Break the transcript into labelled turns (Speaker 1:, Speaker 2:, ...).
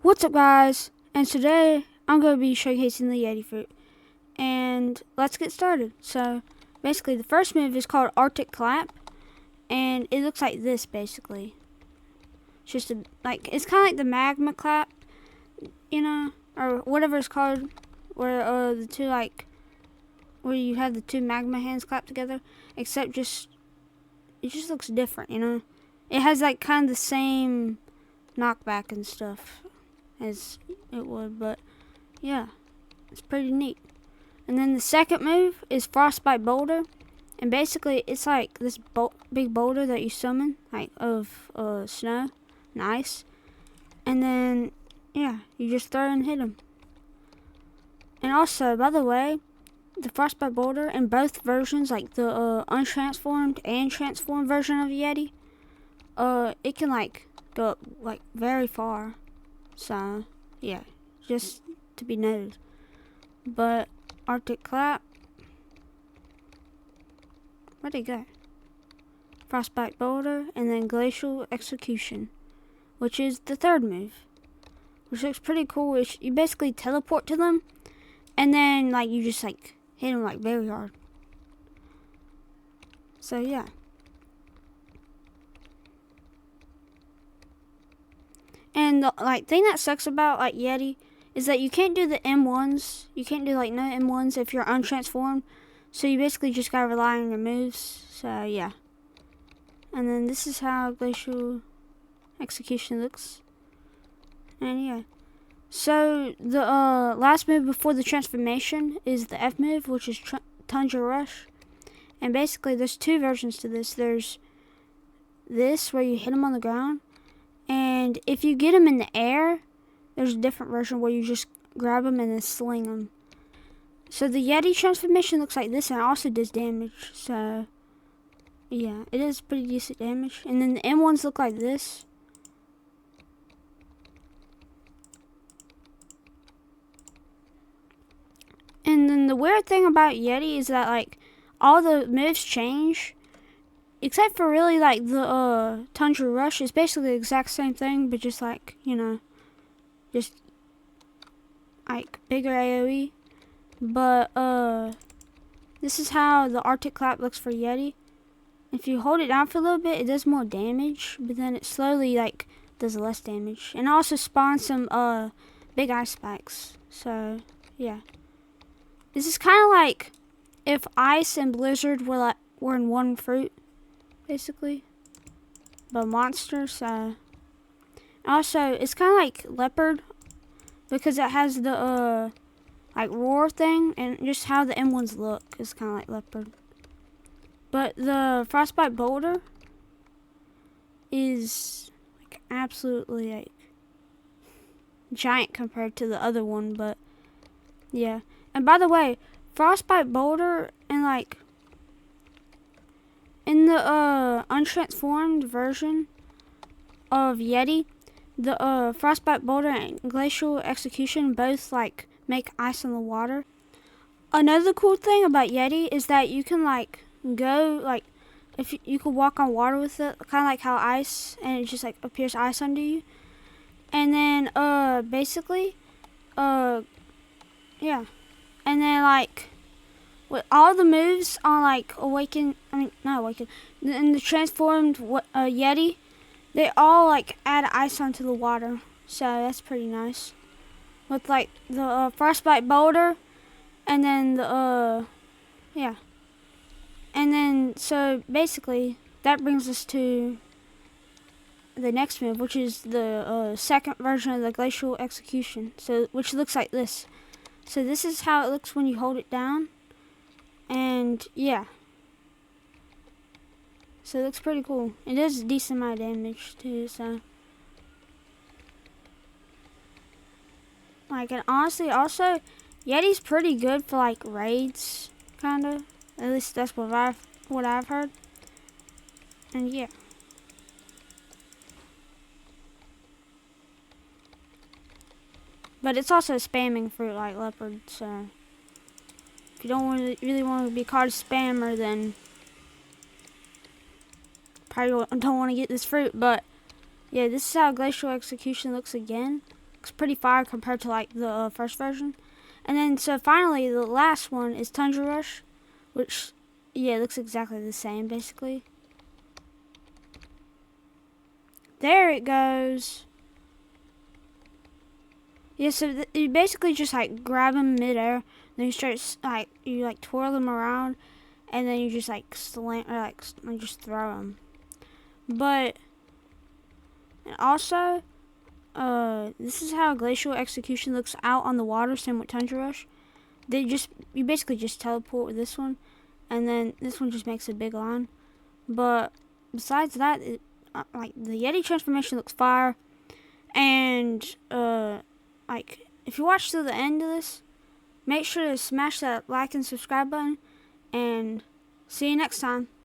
Speaker 1: What's up, guys? And today I'm going to be showcasing the Yeti fruit. And let's get started. So basically the first move is called Arctic Clap, and it looks like this basically. It's just it's kind of like the magma clap, or whatever it's called, where the two where you have the two magma hands clap together, except it just looks different. It has like kind of the same knockback and stuff as it would, but yeah, it's pretty neat. And then the second move is Frostbite Boulder, and basically it's like this big boulder that you summon, like of snow and ice, and then yeah, you just throw and hit them. And also, by the way, the Frostbite Boulder in both versions, like the untransformed and transformed version of Yeti, it can go up very far. So yeah, just to be noted. But Arctic Clap, where'd it go? Frostbite Boulder, and then Glacial Execution, which is the third move, which looks pretty cool. You basically teleport to them, and then you just hit them very hard. So yeah. And the thing that sucks about Yeti is that you can't do the M1s. You can't do no M1s if you're untransformed. So you basically just gotta rely on your moves. So yeah. And then this is how Glacial Execution looks. And yeah. So the last move before the transformation is the F move, which is Tundra Rush. And basically there's two versions to this. There's this where you hit them on the ground. And if you get them in the air, there's a different version where you just grab them and then sling them. So the Yeti transformation looks like this, and it also does damage. So yeah, it is pretty decent damage. And then the M1s look like this. And then the weird thing about Yeti is that all the moves change. Except for really the Tundra Rush is basically the exact same thing, but just just bigger AoE. But this is how the Arctic Clap looks for Yeti. If you hold it down for a little bit, it does more damage, but then it slowly does less damage. And it also spawns some big ice spikes. So yeah. This is kinda like if Ice and Blizzard were in one fruit, basically, but monster. So also it's kind of like Leopard because it has the roar thing, and just how the M1s look is kind of like Leopard. But the Frostbite Boulder is absolutely giant compared to the other one. But yeah, and by the way, Frostbite Boulder and in the untransformed version of Yeti, the Frostbite Boulder and Glacial Execution both make ice in the water. Another cool thing about Yeti is that you can go if you could walk on water with it, kind of like how ice, and it just appears ice under you. And then basically yeah, and then with all the moves on in the transformed Yeti, they all add ice onto the water, so that's pretty nice. With the Frostbite Boulder, and then the yeah, and then so basically that brings us to the next move, which is the second version of the Glacial Execution. So which looks like this. So this is how it looks when you hold it down. And yeah, so it looks pretty cool. It does a decent amount of damage too. So and honestly, also Yeti's pretty good for raids, kinda. At least that's what I've heard. And yeah. But it's also spamming fruit like Leopard. So if you don't really want to be called a spammer, then probably don't want to get this fruit. But yeah, this is how Glacial Execution looks again. looks pretty fire compared to like the first version. And then so finally the last one is Tundra Rush, which yeah, it looks exactly the same basically. There it goes. Yeah, so you basically just like grab them midair, then you start like you like twirl them around, and then you just like slant or like just throw them. But and also, this is how Glacial Execution looks out on the water. Same with Tundra Rush. You basically just teleport with this one, and then this one just makes a big line. But besides that, like the Yeti transformation looks fire, and like if you watch to the end of this, make sure to smash that like and subscribe button, and see you next time.